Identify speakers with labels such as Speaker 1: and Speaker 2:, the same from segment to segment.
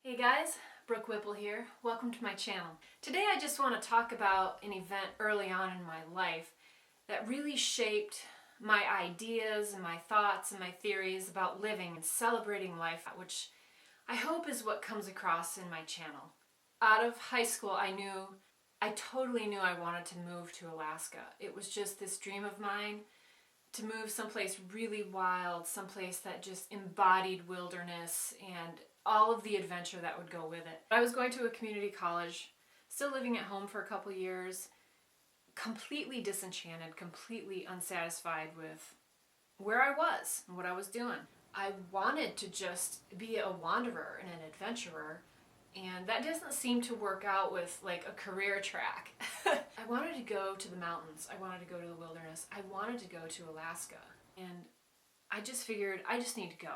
Speaker 1: Hey guys, Brooke Whipple here. Welcome to my channel. Today I just want to talk about an event early on in my life that really shaped my ideas and my thoughts and my theories about living and celebrating life, which I hope is what comes across in my channel. Out of high school, I totally knew I wanted to move to Alaska. It was just this dream of mine to move someplace really wild, someplace that just embodied wilderness and all of the adventure that would go with it. I was going to a community college, still living at home for a couple years, completely disenchanted, completely unsatisfied with where I was and what I was doing. I wanted to just be a wanderer and an adventurer, and that doesn't seem to work out with like a career track. I wanted to go to the mountains. I wanted to go to the wilderness. I wanted to go to Alaska. And I just figured I just need to go.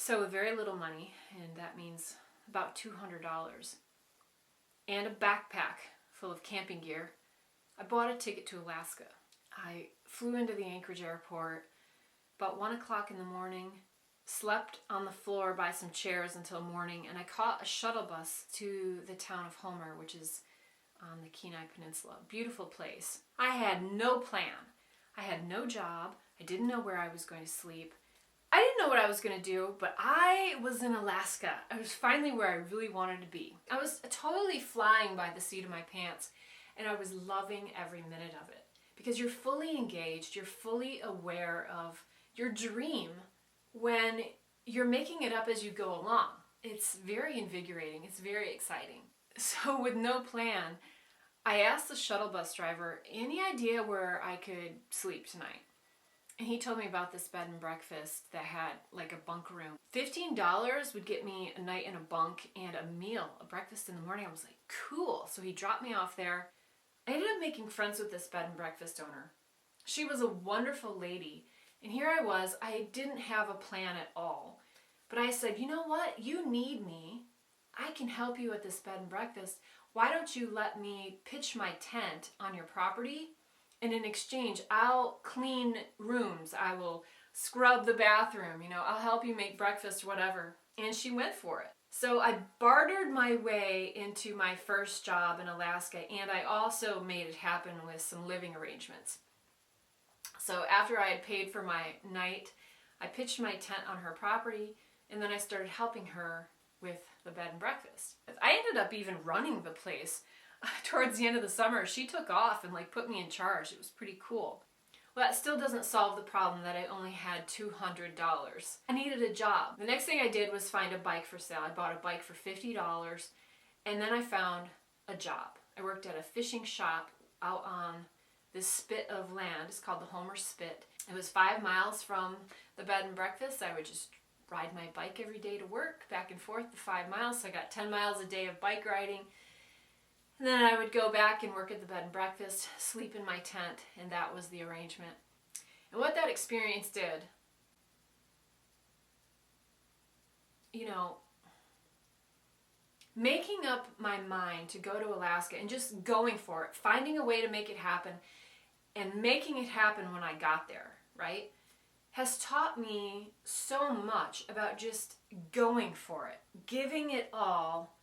Speaker 1: So with very little money, and that means about $200, and a backpack full of camping gear, I bought a ticket to Alaska. I flew into the Anchorage airport about 1 o'clock in the morning, slept on the floor by some chairs until morning, and I caught a shuttle bus to the town of Homer, which is on the Kenai Peninsula. Beautiful place. I had no plan. I had no job. I didn't know where I was going to sleep. I didn't know what I was going to do, but I was in Alaska. I was finally where I really wanted to be. I was totally flying by the seat of my pants, and I was loving every minute of it. Because you're fully engaged, you're fully aware of your dream when you're making it up as you go along. It's very invigorating. It's very exciting. So with no plan, I asked the shuttle bus driver, any idea where I could sleep tonight? And he told me about this bed and breakfast that had like a bunk room. $15 would get me a night in a bunk and a meal, a breakfast in the morning. I was like, cool. So he dropped me off there. I ended up making friends with this bed and breakfast owner. She was a wonderful lady. And here I was, I didn't have a plan at all. But I said, you know what? You need me. I can help you at this bed and breakfast. Why don't you let me pitch my tent on your property? And in exchange, I'll clean rooms. I will scrub the bathroom. I'll help you make breakfast, whatever. And she went for it. So I bartered my way into my first job in Alaska, and I also made it happen with some living arrangements. So after I had paid for my night, I pitched my tent on her property, and then I started helping her with the bed and breakfast. I ended up even running the place. Towards the end of the summer, she took off and put me in charge. It was pretty cool. Well, that still doesn't solve the problem that I only had $200. I needed a job. The next thing I did was find a bike for sale. I bought a bike for $50, and then I found a job. I worked at a fishing shop out on this spit of land. It's called the Homer Spit. It was 5 miles from the bed and breakfast. I would just ride my bike every day to work, back and forth the 5 miles. So I got 10 miles a day of bike riding. And then I would go back and work at the bed and breakfast, sleep in my tent, and that was the arrangement. And what that experience did, making up my mind to go to Alaska and just going for it, finding a way to make it happen, and making it happen when I got there, right, has taught me so much about just going for it, giving it all.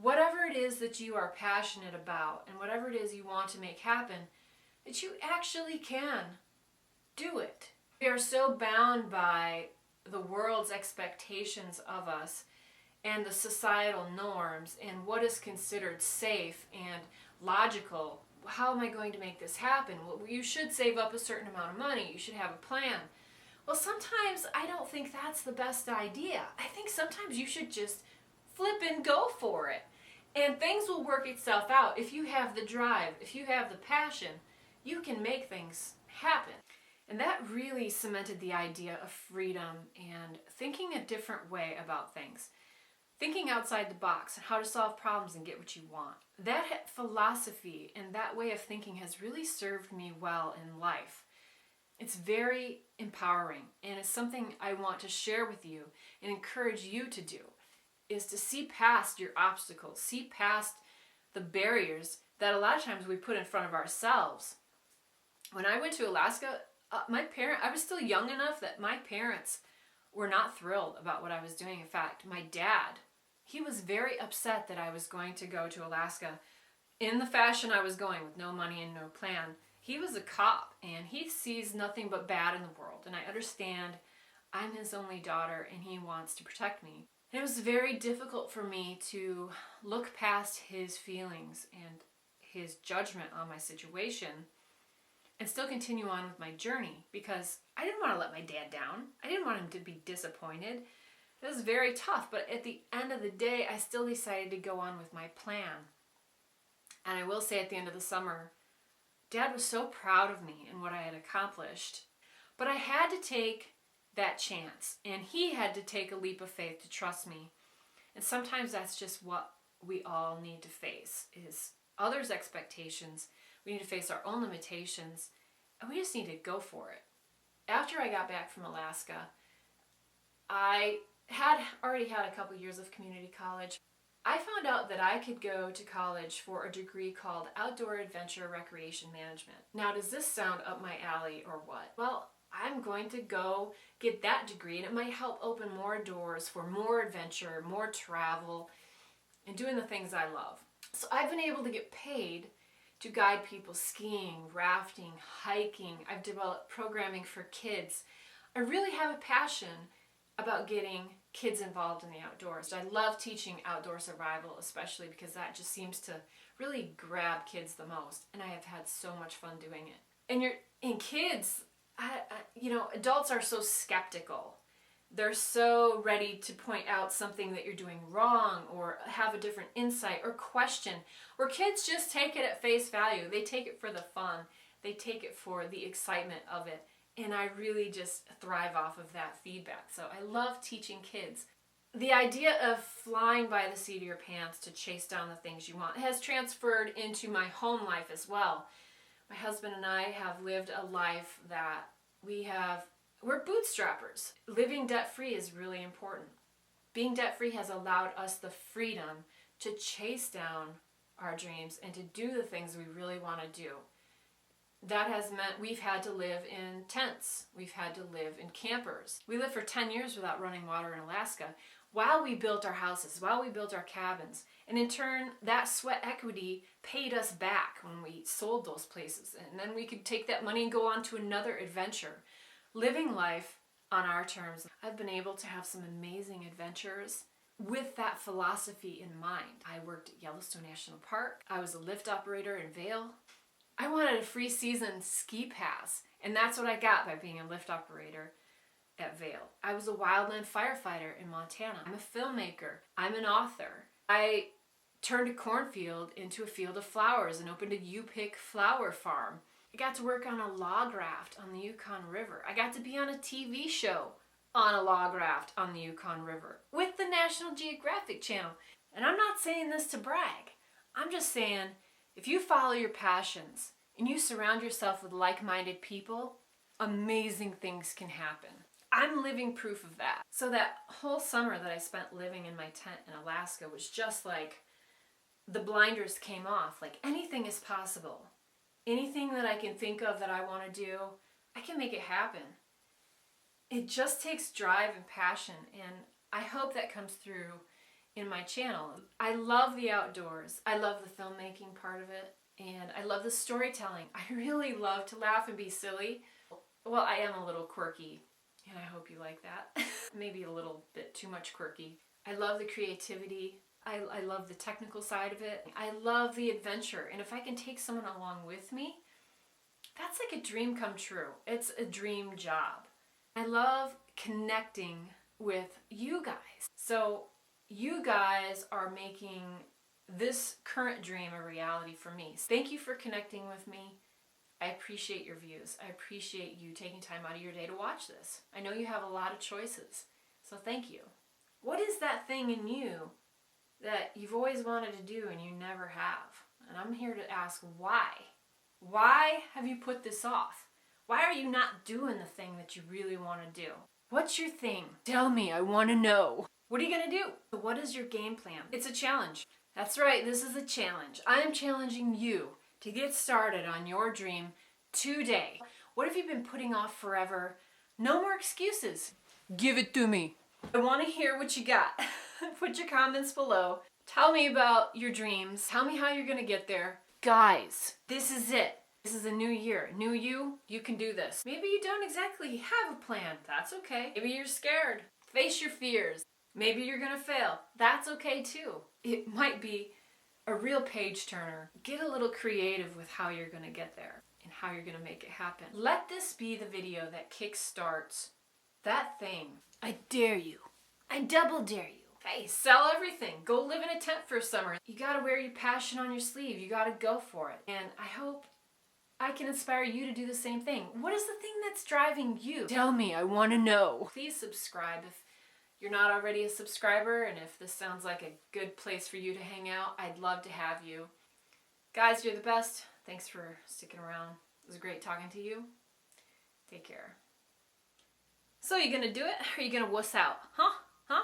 Speaker 1: Whatever it is that you are passionate about and whatever it is you want to make happen, that you actually can do it. We are so bound by the world's expectations of us and the societal norms and what is considered safe and logical. How am I going to make this happen? Well, you should save up a certain amount of money. You should have a plan. Well, sometimes I don't think that's the best idea. I think sometimes you should just flip and go for it. And things will work itself out. If you have the drive, if you have the passion, you can make things happen. And that really cemented the idea of freedom and thinking a different way about things. Thinking outside the box and how to solve problems and get what you want. That philosophy and that way of thinking has really served me well in life. It's very empowering, and it's something I want to share with you and encourage you to do, is to see past your obstacles, see past the barriers that a lot of times we put in front of ourselves. When I went to Alaska, I was still young enough that my parents were not thrilled about what I was doing. In fact, my dad, he was very upset that I was going to go to Alaska in the fashion I was going, with no money and no plan. He was a cop, and he sees nothing but bad in the world, and I understand I'm his only daughter and he wants to protect me. And it was very difficult for me to look past his feelings and his judgment on my situation and still continue on with my journey, because I didn't want to let my dad down. I didn't want him to be disappointed. It was very tough, but at the end of the day, I still decided to go on with my plan. And I will say, at the end of the summer, Dad was so proud of me and what I had accomplished, but I had to take that chance, and he had to take a leap of faith to trust me. And sometimes that's just what we all need to face, is others' expectations. We need to face our own limitations, and we just need to go for it. After I got back from Alaska, I had already had a couple years of community college. I found out that I could go to college for a degree called Outdoor Adventure Recreation Management. Now, does this sound up my alley or what? Well, I'm going to go get that degree, and it might help open more doors for more adventure, more travel, and doing the things I love. So I've been able to get paid to guide people skiing, rafting, hiking. I've developed programming for kids. I really have a passion about getting kids involved in the outdoors. I love teaching outdoor survival, especially because that just seems to really grab kids the most, and I have had so much fun doing it. And kids, adults are so skeptical. They're so ready to point out something that you're doing wrong, or have a different insight or question, where kids just take it at face value. They take it for the fun. They take it for the excitement of it. And I really just thrive off of that feedback. So I love teaching kids. The idea of flying by the seat of your pants to chase down the things you want has transferred into my home life as well. My husband and I have lived a life that we're bootstrappers. Living debt-free is really important. Being debt-free has allowed us the freedom to chase down our dreams and to do the things we really want to do. That has meant we've had to live in tents. We've had to live in campers. We lived for 10 years without running water in Alaska while we built our houses, while we built our cabins. And in turn, that sweat equity paid us back when we sold those places. And then we could take that money and go on to another adventure. Living life on our terms. I've been able to have some amazing adventures with that philosophy in mind. I worked at Yellowstone National Park. I was a lift operator in Vail. I wanted a free season ski pass, and that's what I got by being a lift operator at Vail. I was a wildland firefighter in Montana. I'm a filmmaker. I'm an author. I turned a cornfield into a field of flowers and opened a U-Pick flower farm. I got to work on a log raft on the Yukon River. I got to be on a TV show on a log raft on the Yukon River with the National Geographic Channel. And I'm not saying this to brag. I'm just saying, if you follow your passions and you surround yourself with like-minded people, amazing things can happen. I'm living proof of that. So that whole summer that I spent living in my tent in Alaska was just like the blinders came off. Like, anything is possible. Anything that I can think of that I want to do, I can make it happen. It just takes drive and passion, and I hope that comes through in my channel. I love the outdoors. I love the filmmaking part of it, and I love the storytelling. I really love to laugh and be silly. Well, I am a little quirky, and I hope you like that. Maybe a little bit too much quirky. I love the creativity. I love the technical side of it. I love the adventure, and if I can take someone along with me, that's like a dream come true. It's a dream job. I love connecting with you guys. So you guys are making this current dream a reality for me. Thank you for connecting with me. I appreciate your views. I appreciate you taking time out of your day to watch this. I know you have a lot of choices, so thank you. What is that thing in you that you've always wanted to do and you never have? And I'm here to ask why. Why have you put this off? Why are you not doing the thing that you really want to do? What's your thing? Tell me, I want to know. What are you going to do? What is your game plan? It's a challenge. That's right, this is a challenge. I am challenging you to get started on your dream today. What have you been putting off forever? No more excuses. Give it to me. I want to hear what you got. Put your comments below. Tell me about your dreams. Tell me how you're going to get there. Guys, this is it. This is a new year. New you. You can do this. Maybe you don't exactly have a plan. That's okay. Maybe you're scared. Face your fears. Maybe you're going to fail. That's okay too. It might be a real page turner. Get a little creative with how you're going to get there and how you're going to make it happen. Let this be the video that kickstarts that thing. I dare you. I double dare you. Hey, sell everything. Go live in a tent for a summer. You gotta wear your passion on your sleeve. You gotta go for it. And I hope I can inspire you to do the same thing. What is the thing that's driving you? Tell me, I want to know. Please subscribe if you're not already a subscriber, and if this sounds like a good place for you to hang out, I'd love to have you. Guys, you're the best. Thanks for sticking around. It was great talking to you. Take care. So you gonna do it, or are you gonna wuss out? Huh?